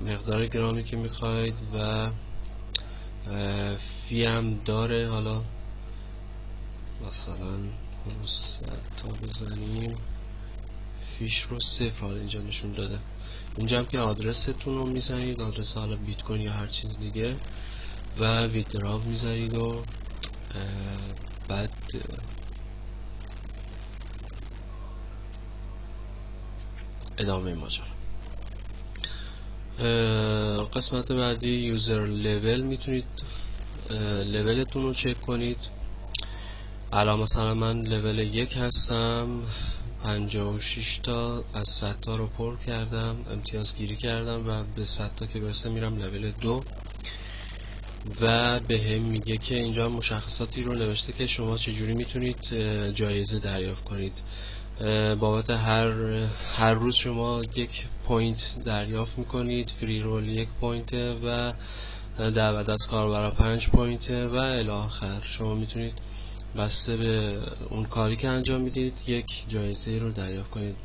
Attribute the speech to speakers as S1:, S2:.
S1: مقدار گرامی که میخواید و فی هم داره. حالا مثلا 100 تا بزنیم، فیش رو 0 حالا اینجا نشون داده. اینجا هم که آدرستون رو میزنید، آدرس حالا بیت کوین یا هر چیز دیگه، و ویدراو میزنید و بعد ادامه ماجرا. قسمت بعدی یوزر لول، میتونید لولتون رو چک کنید. الان مثلا من لول 1 هستم، 56 تا از 100 تا رو پر کردم، امتیاز گیری کردم و به 100 تا که برسه میرم لول 2 و به هم میگه که اینجا مشخصاتی رو نوشته که شما چجوری میتونید جایزه دریافت کنید. بابت هر روز شما 1 پوینت دریافت میکنید، فری رول 1 پوینت و دعوت از کاربرا 5 پوینت و الی آخر. شما میتونید بسته به اون کاری که انجام میدید یک جایزه رو دریافت کنید.